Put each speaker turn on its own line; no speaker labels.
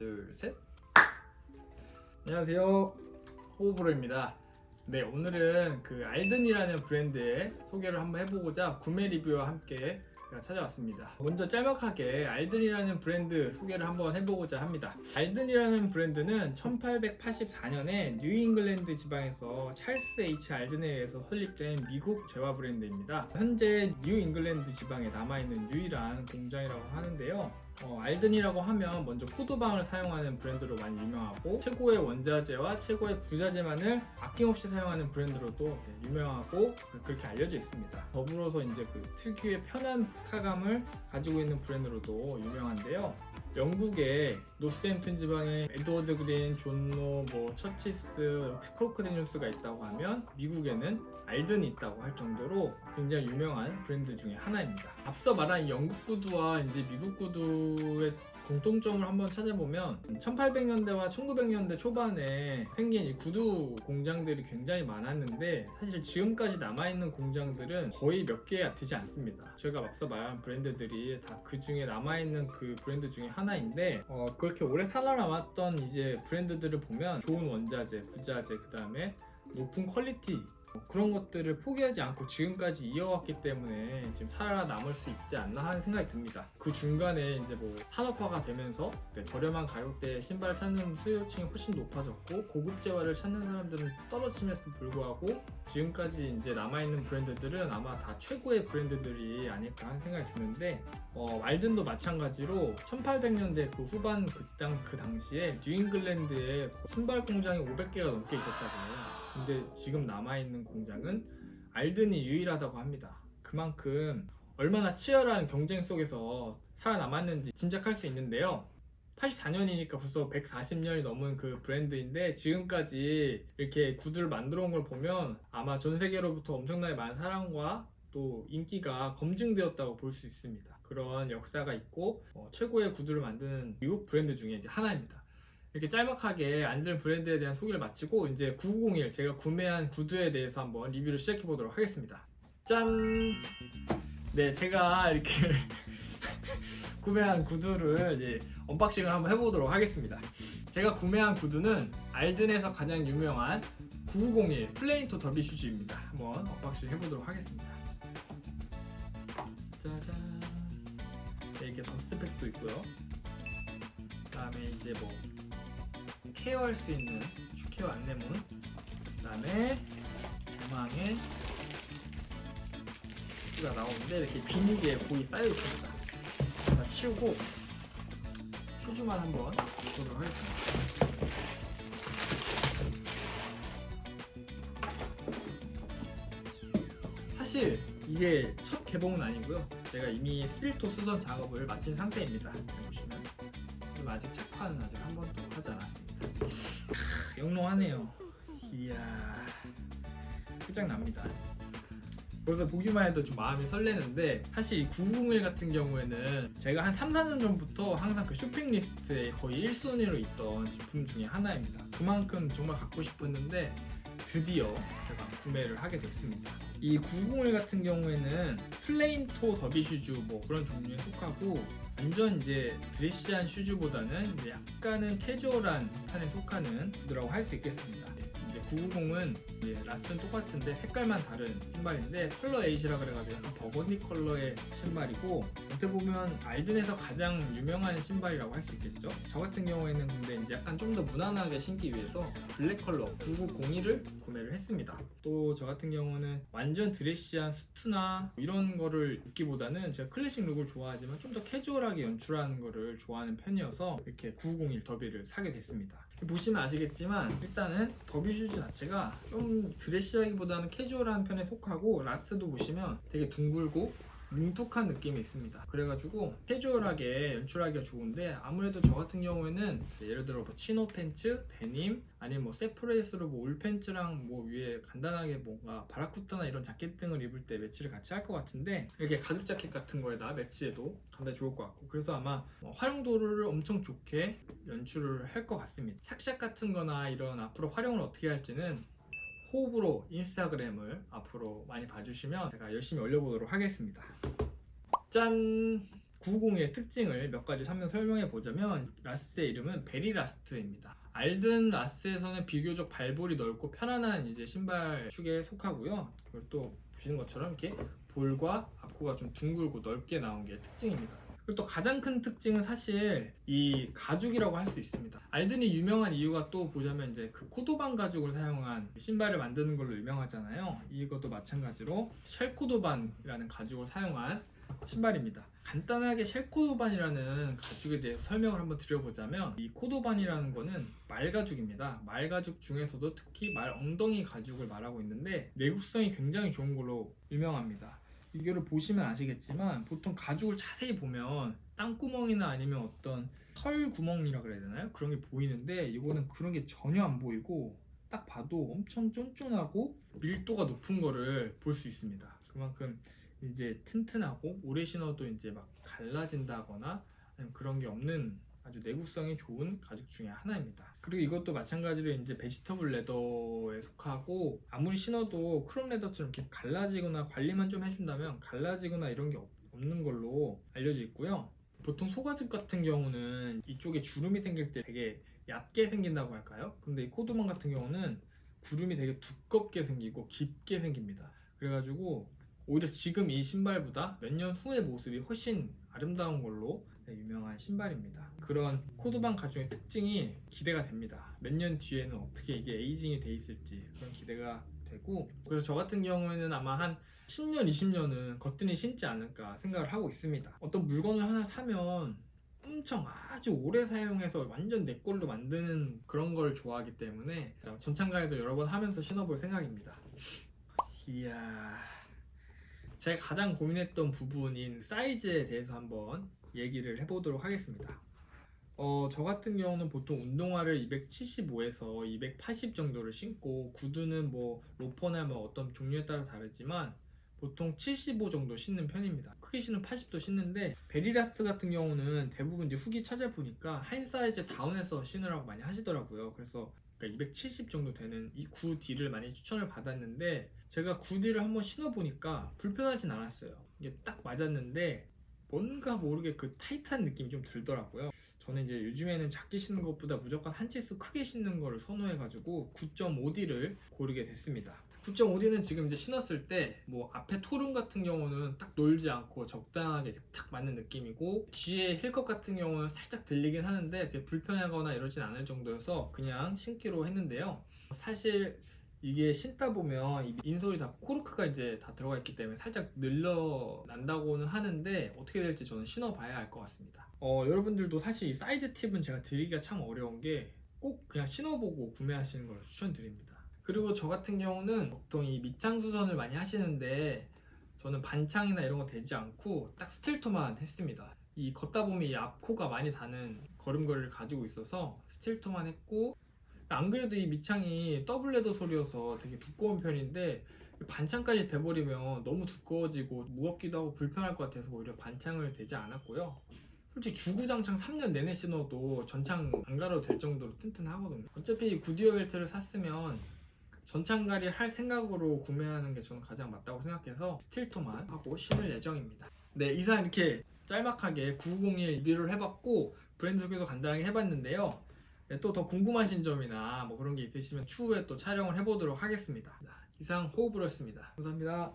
둘, 셋. 안녕하세요, 호우브로입니다. 네, 오늘은 그 알든이라는 브랜드의 소개를 한번 해보고자 구매 리뷰와 함께 제가 찾아왔습니다. 먼저 짤막하게 알든이라는 브랜드 소개를 한번 해보고자 합니다. 알든이라는 브랜드는 1884년에 뉴잉글랜드 지방에서 찰스 H 알든에 의해서 설립된 미국 제과 브랜드입니다. 현재 뉴잉글랜드 지방에 남아있는 유일한 공장이라고 하는데요. 알든이라고 하면 먼저 포도방을 사용하는 브랜드로 많이 유명하고, 최고의 원자재와 최고의 부자재만을 아낌없이 사용하는 브랜드로도 유명하고 그렇게 알려져 있습니다. 더불어서 이제 그 특유의 편한 푸카감을 가지고 있는 브랜드로도 유명한데요. 영국의 노스햄튼 지방에 에드워드 그린, 존노, 처치스, 크로커데뉴스가 있다고 하면 미국에는 알든이 있다고 할 정도로 굉장히 유명한 브랜드 중에 하나입니다. 앞서 말한 영국 구두와 이제 미국 구두의 공통점을 한번 찾아보면 1800년대와 1900년대 초반에 생긴 이 구두 공장들이 굉장히 많았는데, 사실 지금까지 남아있는 공장들은 거의 몇 개가 되지 않습니다. 제가 앞서 말한 브랜드들이 다 그 중에 남아있는 그 브랜드 중에 하나인데, 그렇게 오래 살아남았던 이제 브랜드들을 보면 좋은 원자재, 부자재, 그 다음에 높은 퀄리티, 그런 것들을 포기하지 않고 지금까지 이어왔기 때문에 지금 살아남을 수 있지 않나 하는 생각이 듭니다. 그 중간에 이제 산업화가 되면서 저렴한 가격대의 신발을 찾는 수요층이 훨씬 높아졌고, 고급 재화를 찾는 사람들은 떨어짐에도 불구하고 지금까지 이제 남아있는 브랜드들은 아마 다 최고의 브랜드들이 아닐까 하는 생각이 드는데, 알든도 마찬가지로 1800년대 그 후반 그 당시에 뉴잉글랜드에 신발 공장이 500개가 넘게 있었다고 해요. 근데 지금 남아있는 공장은 알든이 유일하다고 합니다. 그만큼 얼마나 치열한 경쟁 속에서 살아남았는지 짐작할 수 있는데요. 84년이니까 벌써 140년이 넘은 그 브랜드인데, 지금까지 이렇게 구두를 만들어 온 걸 보면 아마 전 세계로부터 엄청나게 많은 사랑과 또 인기가 검증되었다고 볼 수 있습니다. 그런 역사가 있고 최고의 구두를 만드는 미국 브랜드 중에 이제 하나입니다. 이렇게 짤막하게 알든 브랜드에 대한 소개를 마치고, 이제 9901 제가 구매한 구두에 대해서 한번 리뷰를 시작해 보도록 하겠습니다. 짠! 네, 제가 이렇게 구매한 구두를 이제 언박싱을 한번 해보도록 하겠습니다. 제가 구매한 구두는 알든에서 가장 유명한 9901 플레인토 더비 슈즈입니다. 한번 언박싱 해보도록 하겠습니다. 짜잔! 네, 이렇게 더스트백도 있고요. 그 다음에 이제 케어할 수 있는 슈케어 안내문, 그 다음에 도망에 슈즈가 나오는데 이렇게 비닐에 고이 쌓여 있습니다. 다 치우고 슈즈만 한번 보도록 하겠습니다. 사실 이게 첫 개봉은 아니고요. 제가 이미 스틸토 수선 작업을 마친 상태입니다. 보시면 아직 착화는 아직 한 번도 하지 않았습니다. 영롱하네요. 이야, 끝장납니다. 벌써 보기만 해도 좀 마음이 설레는데, 사실 이 901 같은 경우에는 제가 한 3, 4년 전부터 항상 그 쇼핑 리스트에 거의 1순위로 있던 제품 중에 하나입니다. 그만큼 정말 갖고 싶었는데 드디어 제가 구매를 하게 됐습니다. 이 901 같은 경우에는 플레인토 더비 슈즈 그런 종류에 속하고, 완전 이제 드레시한 슈즈보다는 이제 약간은 캐주얼한 편에 속하는 구두라고 할 수 있겠습니다. 이제 990은 이제 라스는 똑같은데 색깔만 다른 신발인데, 컬러 에이시라 그래가지고 약간 버건디 컬러의 신발이고, 어떻게 보면 알든에서 가장 유명한 신발이라고 할 수 있겠죠. 저 같은 경우에는 근데 이제 약간 좀 더 무난하게 신기 위해서 블랙 컬러 9901을 구매를 했습니다. 또 저 같은 경우는 완전 드레시한 수트나 이런 거를 입기보다는 제가 클래식 룩을 좋아하지만 좀 더 캐주얼하게 연출하는 거를 좋아하는 편이어서 이렇게 901 더비를 사게 됐습니다. 보시면 아시겠지만 일단은 더비 슈즈 자체가 좀 드레시하기보다는 캐주얼한 편에 속하고, 라스도 보시면 되게 둥글고 뭉툭한 느낌이 있습니다. 그래가지고 캐주얼하게 연출하기가 좋은데, 아무래도 저 같은 경우에는 예를 들어 치노 팬츠, 데님, 아니면 세프레스로 울 팬츠랑 위에 간단하게 뭔가 바라쿠타나 이런 자켓 등을 입을 때 매치를 같이 할 것 같은데, 이렇게 가죽 자켓 같은 거에다 매치해도 상당히 좋을 것 같고, 그래서 아마 활용도를 엄청 좋게 연출을 할 것 같습니다. 샥샥 같은 거나 이런 앞으로 활용을 어떻게 할지는 호흡으로 인스타그램을 앞으로 많이 봐주시면 제가 열심히 올려보도록 하겠습니다. 짠! 990의 특징을 몇 가지 한번 설명해 보자면, 라스의 이름은 베리라스트입니다. 알든 라스에서는 비교적 발볼이 넓고 편안한 이제 신발 축에 속하고요. 그리고 또 보시는 것처럼 이렇게 볼과 앞코가 좀 둥글고 넓게 나온 게 특징입니다. 그리고 또 가장 큰 특징은 사실 이 가죽이라고 할 수 있습니다. 알든이 유명한 이유가 또 보자면 이제 그 코도반 가죽을 사용한 신발을 만드는 걸로 유명하잖아요. 이것도 마찬가지로 쉘코도반이라는 가죽을 사용한 신발입니다. 간단하게 쉘코도반이라는 가죽에 대해서 설명을 한번 드려보자면, 이 코도반이라는 거는 말가죽입니다. 말가죽 중에서도 특히 말 엉덩이 가죽을 말하고 있는데 내구성이 굉장히 좋은 걸로 유명합니다. 이거를 보시면 아시겠지만 보통 가죽을 자세히 보면 땅구멍이나 아니면 어떤 털 구멍이라 그래야 되나요? 그런 게 보이는데 이거는 그런 게 전혀 안 보이고 딱 봐도 엄청 쫀쫀하고 밀도가 높은 거를 볼 수 있습니다. 그만큼 이제 튼튼하고 오래 신어도 이제 막 갈라진다거나 아니면 그런 게 없는 아주 내구성이 좋은 가죽 중에 하나입니다. 그리고 이것도 마찬가지로 이제 베지터블 레더에 속하고, 아무리 신어도 크롬 레더처럼 이렇게 갈라지거나 관리만 좀 해준다면 갈라지거나 이런 게 없는 걸로 알려져 있고요. 보통 소가죽 같은 경우는 이쪽에 주름이 생길 때 되게 얕게 생긴다고 할까요? 근데 이 코도반 같은 경우는 구름이 되게 두껍게 생기고 깊게 생깁니다. 그래가지고 오히려 지금 이 신발보다 몇 년 후의 모습이 훨씬 아름다운 걸로 유명한 신발입니다. 그런 코도반 가죽의 특징이 기대가 됩니다. 몇 년 뒤에는 어떻게 이게 에이징이 돼 있을지 그런 기대가 되고, 그래서 저 같은 경우에는 아마 한 10년, 20년은 거뜬히 신지 않을까 생각을 하고 있습니다. 어떤 물건을 하나 사면 엄청 아주 오래 사용해서 완전 내 걸로 만드는 그런 걸 좋아하기 때문에 전창가에도 여러 번 하면서 신어볼 생각입니다. 이야, 제가 가장 고민했던 부분인 사이즈에 대해서 한번 얘기를 해보도록 하겠습니다. 저 같은 경우는 보통 운동화를 275에서 280 정도를 신고, 구두는 뭐 로퍼나 뭐 어떤 종류에 따라 다르지만 보통 75 정도 신는 편입니다. 크게 신으면 80도 신는데, 베리라스트 같은 경우는 대부분 이제 후기 찾아보니까 한 사이즈 다운해서 신으라고 많이 하시더라고요. 그래서 270 정도 되는 이 구디를 많이 추천을 받았는데, 제가 구디를 한번 신어보니까 불편하진 않았어요. 이게 딱 맞았는데 뭔가 모르게 그 타이트한 느낌이 좀 들더라고요. 저는 이제 요즘에는 작게 신는 것보다 무조건 한 치수 크게 신는 거를 선호해가지고 9.5D를 고르게 됐습니다. 9.5D는 지금 이제 신었을 때 뭐 앞에 토룸 같은 경우는 딱 놀지 않고 적당하게 딱 맞는 느낌이고, 뒤에 힐컵 같은 경우는 살짝 들리긴 하는데 그렇게 불편하거나 이러진 않을 정도여서 그냥 신기로 했는데요. 사실 이게 신다 보면 이 인솔이 다 코르크가 이제 다 들어가 있기 때문에 살짝 늘러난다고는 하는데 어떻게 될지 저는 신어봐야 알 것 같습니다. 여러분들도 사실 이 사이즈 팁은 제가 드리기가 참 어려운 게, 꼭 그냥 신어보고 구매하시는 걸 추천드립니다. 그리고 저 같은 경우는 보통 이 밑창 수선을 많이 하시는데 저는 반창이나 이런 거 대지 않고 딱 스틸토만 했습니다. 이 걷다 보면 이 앞코가 많이 닿는 걸음걸이를 가지고 있어서 스틸토만 했고, 안 그래도 이 밑창이 더블 레더 소리여서 되게 두꺼운 편인데 반창까지 돼버리면 너무 두꺼워지고 무겁기도 하고 불편할 것 같아서 오히려 반창을 대지 않았고요. 솔직히 주구장창 3년 내내 신어도 전창 안 갈아도 될 정도로 튼튼하거든요. 어차피 이 구디어 벨트를 샀으면 전창갈이 할 생각으로 구매하는 게 저는 가장 맞다고 생각해서 스틸토만 하고 신을 예정입니다. 네, 이상 이렇게 짤막하게 990에 리뷰를 해봤고 브랜드 소개도 간단하게 해봤는데요. 네, 또 더 궁금하신 점이나 뭐 그런 게 있으시면 추후에 또 촬영을 해보도록 하겠습니다. 이상 호흡으로였습니다. 감사합니다.